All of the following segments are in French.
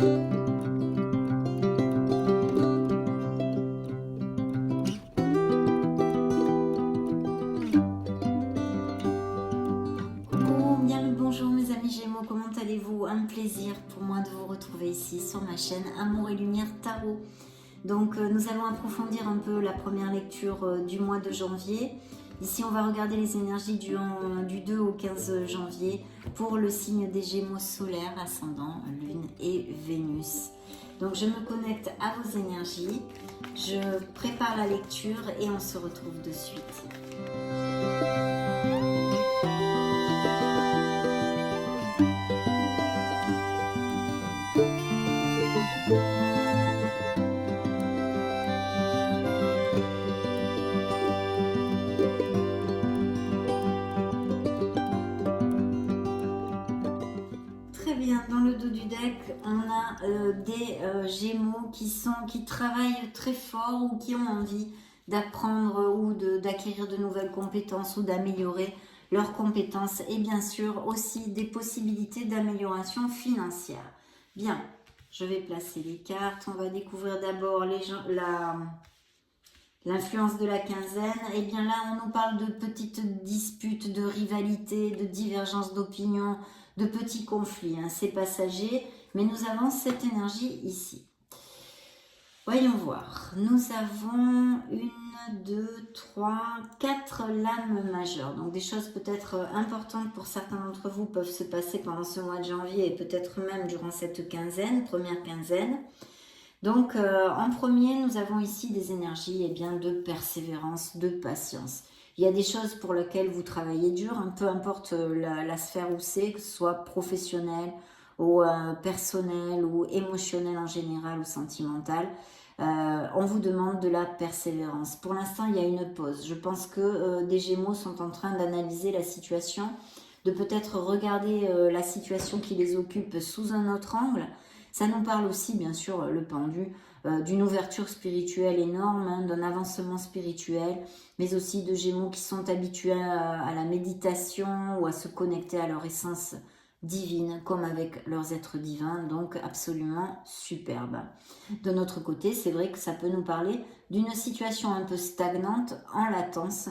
Bien le bonjour mes amis Gémeaux, comment allez-vous? Un plaisir pour moi de vous retrouver ici sur ma chaîne Amour et Lumière Tarot. Donc nous allons approfondir un peu la première lecture du mois de janvier. Ici on va regarder les énergies du 2 au 15 janvier pour le signe des Gémeaux solaires, ascendant, Lune et Vénus. Donc je me connecte à vos énergies, je prépare la lecture et on se retrouve de suite. Très bien, dans le dos du deck, on a des Gémeaux qui travaillent très fort ou qui ont envie d'apprendre ou d'acquérir de nouvelles compétences ou d'améliorer leurs compétences et bien sûr aussi des possibilités d'amélioration financière. Bien, je vais placer les cartes, on va découvrir d'abord l'influence de la quinzaine. Et bien là, on nous parle de petites disputes, de rivalités, de divergences d'opinion, de petits conflits. C'est passager, mais nous avons cette énergie ici. Voyons voir. Nous avons 1, 2, 3, 4 lames majeures. Donc des choses peut-être importantes pour certains d'entre vous peuvent se passer pendant ce mois de janvier et peut-être même durant cette première quinzaine. Donc en premier, nous avons ici des énergies de persévérance, de patience. Il y a des choses pour lesquelles vous travaillez dur, peu importe la sphère où c'est, que ce soit professionnel ou personnel ou émotionnel en général ou sentimental. On vous demande de la persévérance. Pour l'instant, il y a une pause. Je pense que des Gémeaux sont en train d'analyser la situation, de peut-être regarder la situation qui les occupe sous un autre angle. Ça nous parle aussi, bien sûr, le pendu, d'une ouverture spirituelle énorme, d'un avancement spirituel, mais aussi de Gémeaux qui sont habitués à la méditation ou à se connecter à leur essence divine, comme avec leurs êtres divins, donc absolument superbe. De notre côté, c'est vrai que ça peut nous parler d'une situation un peu stagnante, en latence,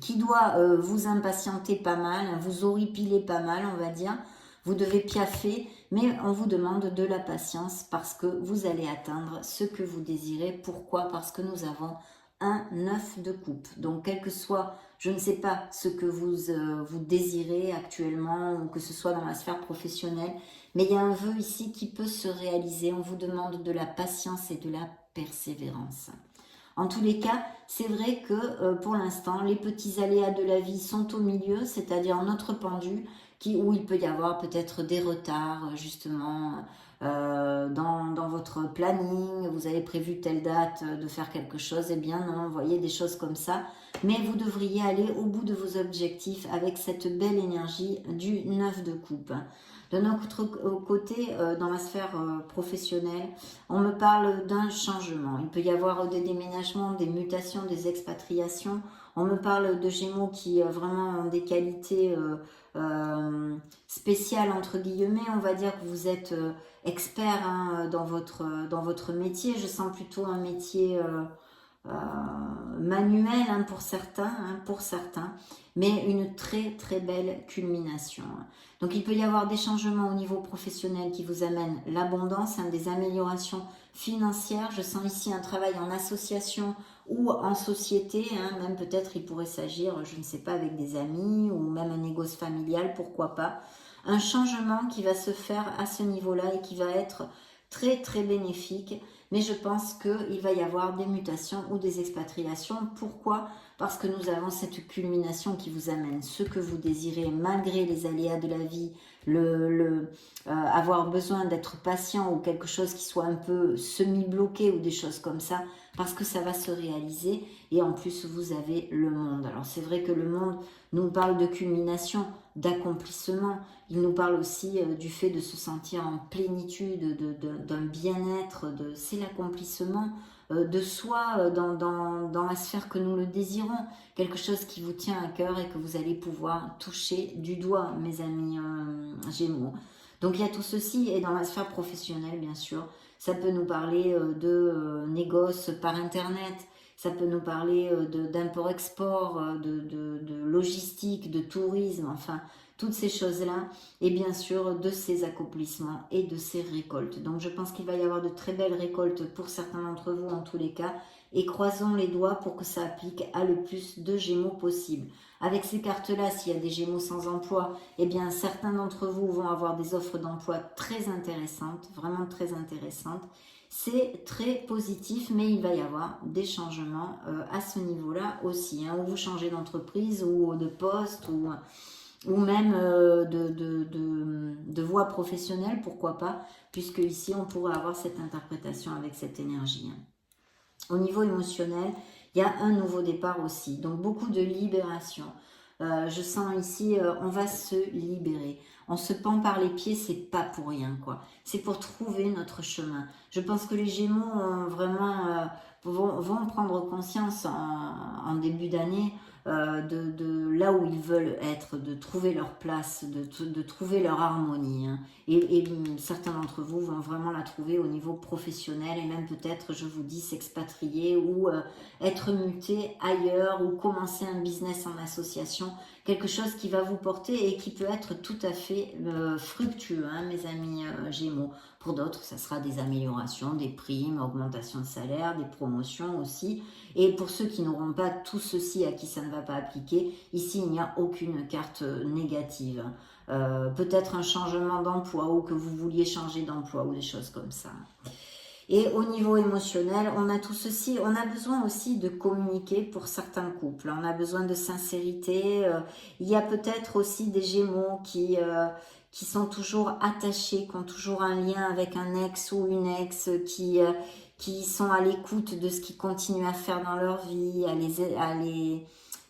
qui doit vous impatienter pas mal, vous horripiler pas mal, on va dire. Vous devez piaffer, mais on vous demande de la patience parce que vous allez atteindre ce que vous désirez. Pourquoi? Parce que nous avons un 9 de coupe. Donc, quel que soit, je ne sais pas ce que vous désirez actuellement, ou que ce soit dans la sphère professionnelle, mais il y a un vœu ici qui peut se réaliser. On vous demande de la patience et de la persévérance. En tous les cas, c'est vrai que pour l'instant, les petits aléas de la vie sont au milieu, c'est-à-dire notre pendu, où il peut y avoir peut-être des retards, justement, dans votre planning. Vous avez prévu telle date de faire quelque chose, eh bien non, vous voyez des choses comme ça. Mais vous devriez aller au bout de vos objectifs avec cette belle énergie du 9 de coupe. De notre côté, dans la sphère professionnelle, on me parle d'un changement. Il peut y avoir des déménagements, des mutations, des expatriations. On me parle de Gémeaux qui vraiment ont des qualités spéciales, entre guillemets. On va dire que vous êtes expert dans votre métier. Je sens plutôt un métier manuel pour certains, mais une très très belle culmination. Donc il peut y avoir des changements au niveau professionnel qui vous amènent l'abondance, des améliorations financières. Je sens ici un travail en association ou en société, même peut-être il pourrait s'agir, je ne sais pas, avec des amis ou même un négoce familial, pourquoi pas. Un changement qui va se faire à ce niveau-là et qui va être très très bénéfique. Mais je pense qu'il va y avoir des mutations ou des expatriations. Pourquoi? Parce que nous avons cette culmination qui vous amène ce que vous désirez malgré les aléas de la vie, avoir besoin d'être patient ou quelque chose qui soit un peu semi-bloqué ou des choses comme ça, parce que ça va se réaliser. Et en plus, vous avez le monde. Alors c'est vrai que le monde nous parle de culmination, d'accomplissement. Il nous parle aussi du fait de se sentir en plénitude, d'un bien-être, c'est l'accomplissement de soi dans la sphère que nous le désirons. Quelque chose qui vous tient à cœur et que vous allez pouvoir toucher du doigt, mes amis Gémeaux. Donc il y a tout ceci, et dans la sphère professionnelle, bien sûr, ça peut nous parler de négoces par Internet, ça peut nous parler d'import-export, de logistique, de tourisme, enfin, toutes ces choses-là, et bien sûr de ces accomplissements et de ces récoltes. Donc je pense qu'il va y avoir de très belles récoltes pour certains d'entre vous en tous les cas, et croisons les doigts pour que ça applique à le plus de Gémeaux possible. Avec ces cartes-là, s'il y a des Gémeaux sans emploi, eh bien certains d'entre vous vont avoir des offres d'emploi très intéressantes, vraiment très intéressantes. C'est très positif, mais il va y avoir des changements à ce niveau-là aussi, hein, où vous changez d'entreprise ou de poste ou même de voie professionnelle, pourquoi pas, puisque ici on pourrait avoir cette interprétation avec cette énergie. Hein. Au niveau émotionnel, il y a un nouveau départ aussi, donc beaucoup de libération. Je sens ici, on va se libérer. On se pend par les pieds, c'est pas pour rien, quoi. C'est pour trouver notre chemin. Je pense que les Gémeaux vraiment vont prendre conscience en début d'année de là où ils veulent être, de trouver leur place, de trouver leur harmonie. Hein. Et certains d'entre vous vont vraiment la trouver au niveau professionnel et même peut-être, je vous dis, s'expatrier ou être muté ailleurs ou commencer un business en association, quelque chose qui va vous porter et qui peut être tout à fait fructueux, hein, mes amis Gémeaux. Pour d'autres, ça sera des améliorations, des primes, augmentation de salaire, des promotions aussi. Et pour ceux qui n'auront pas tout ceci, à qui ça ne va pas appliquer, ici, il n'y a aucune carte négative. Peut-être un changement d'emploi ou que vous vouliez changer d'emploi ou des choses comme ça. Et au niveau émotionnel, on a tout ceci, on a besoin aussi de communiquer pour certains couples, on a besoin de sincérité, il y a peut-être aussi des Gémeaux qui sont toujours attachés, qui ont toujours un lien avec un ex ou une ex, qui sont à l'écoute de ce qu'ils continuent à faire dans leur vie,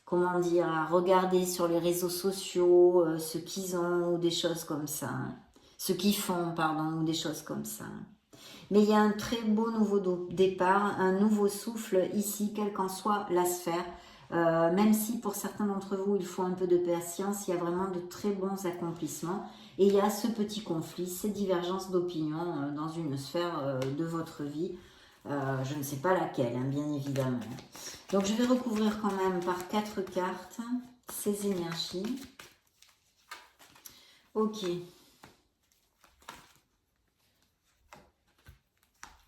comment dire, à regarder sur les réseaux sociaux ce qu'ils ont ou des choses comme ça, hein. Ce qu'ils font, pardon, ou des choses comme ça. Mais il y a un très beau nouveau départ, un nouveau souffle ici, quelle qu'en soit la sphère. Même si pour certains d'entre vous, il faut un peu de patience, il y a vraiment de très bons accomplissements. Et il y a ce petit conflit, ces divergences d'opinion dans une sphère de votre vie. Je ne sais pas laquelle, hein, bien évidemment. Donc je vais recouvrir quand même par 4 cartes ces énergies. Ok.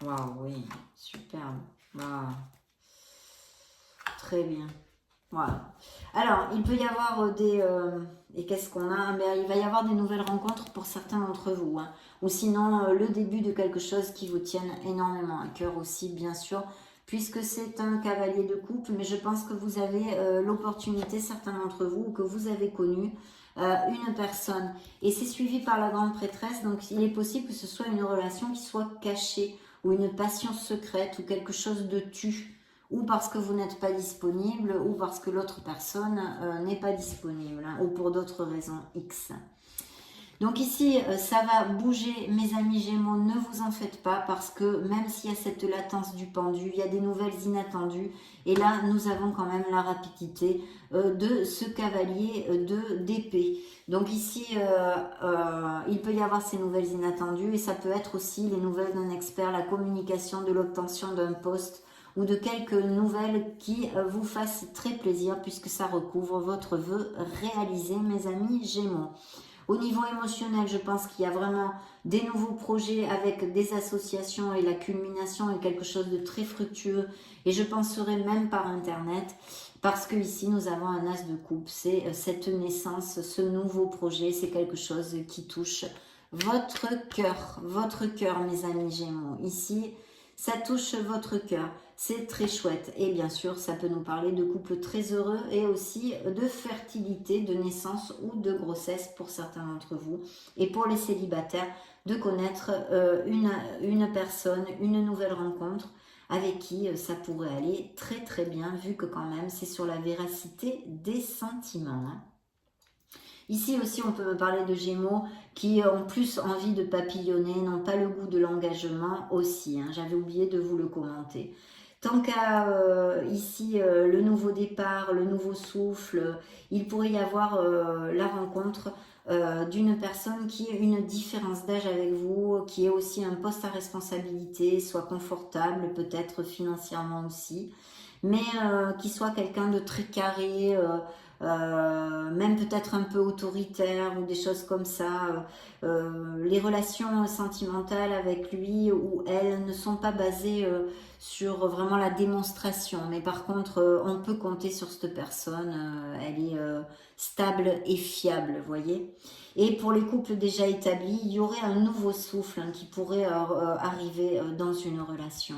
Waouh, oui, superbe. Waouh. Très bien. Voilà. Alors, il peut y avoir et qu'est-ce qu'on a? Ben, il va y avoir des nouvelles rencontres pour certains d'entre vous. Hein. Ou sinon, le début de quelque chose qui vous tienne énormément à cœur aussi, bien sûr, puisque c'est un cavalier de coupe. Mais je pense que vous avez l'opportunité, certains d'entre vous, ou que vous avez connu une personne. Et c'est suivi par la grande prêtresse. Donc, il est possible que ce soit une relation qui soit cachée, ou une passion secrète, ou quelque chose de tu. Ou parce que vous n'êtes pas disponible, ou parce que l'autre personne n'est pas disponible, hein, ou pour d'autres raisons X. Donc ici, ça va bouger, mes amis Gémeaux, ne vous en faites pas, parce que même s'il y a cette latence du pendu, il y a des nouvelles inattendues, et là, nous avons quand même la rapidité de ce cavalier d'épée. Donc ici, il peut y avoir ces nouvelles inattendues, et ça peut être aussi les nouvelles d'un expert, la communication de l'obtention d'un poste, ou de quelques nouvelles qui vous fassent très plaisir puisque ça recouvre votre vœu réalisé, mes amis Gémeaux. Au niveau émotionnel, je pense qu'il y a vraiment des nouveaux projets avec des associations et la culmination est quelque chose de très fructueux et je penserai même par Internet parce que ici nous avons un as de coupe, c'est cette naissance, ce nouveau projet, c'est quelque chose qui touche votre cœur mes amis Gémeaux. Ici, ça touche votre cœur. C'est très chouette. Et bien sûr, ça peut nous parler de couples très heureux et aussi de fertilité, de naissance ou de grossesse pour certains d'entre vous. Et pour les célibataires, de connaître une personne, une nouvelle rencontre avec qui ça pourrait aller très très bien, vu que quand même c'est sur la véracité des sentiments. Hein. Ici aussi, on peut me parler de Gémeaux qui ont plus envie de papillonner, n'ont pas le goût de l'engagement aussi. Hein. J'avais oublié de vous le commenter. Tant qu'à ici le nouveau départ, le nouveau souffle, il pourrait y avoir la rencontre d'une personne qui a une différence d'âge avec vous, qui est aussi un poste à responsabilité, soit confortable, peut-être financièrement aussi, mais qui soit quelqu'un de très carré, même peut-être un peu autoritaire ou des choses comme ça. Les relations sentimentales avec lui ou elle ne sont pas basées sur vraiment la démonstration, mais par contre on peut compter sur cette personne, elle est stable et fiable, vous voyez. Et pour les couples déjà établis, il y aurait un nouveau souffle qui pourrait arriver dans une relation.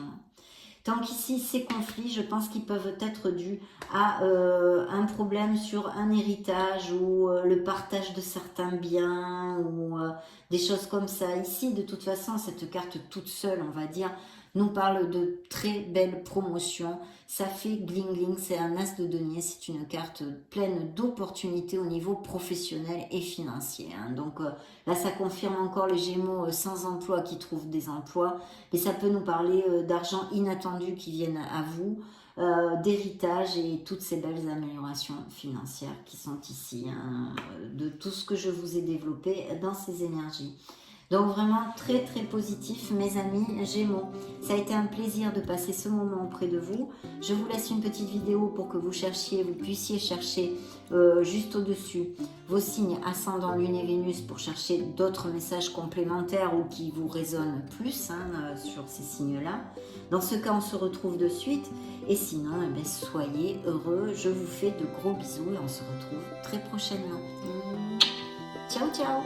Tant qu'ici, ces conflits, je pense qu'ils peuvent être dus à un problème sur un héritage ou le partage de certains biens ou des choses comme ça. Ici, de toute façon, cette carte toute seule, on va dire, nous parle de très belles promotions. Ça fait gling gling, c'est un as de denier, c'est une carte pleine d'opportunités au niveau professionnel et financier. Donc là, ça confirme encore les Gémeaux sans emploi qui trouvent des emplois. Mais ça peut nous parler d'argent inattendu qui viennent à vous, d'héritage et toutes ces belles améliorations financières qui sont ici, de tout ce que je vous ai développé dans ces énergies. Donc vraiment très très positif mes amis Gémeaux. Ça a été un plaisir de passer ce moment auprès de vous. Je vous laisse une petite vidéo pour que vous puissiez chercher juste au-dessus vos signes ascendant Lune et Vénus pour chercher d'autres messages complémentaires ou qui vous résonnent plus sur ces signes-là. Dans ce cas, on se retrouve de suite. Et sinon, eh bien, soyez heureux. Je vous fais de gros bisous et on se retrouve très prochainement. Ciao, ciao!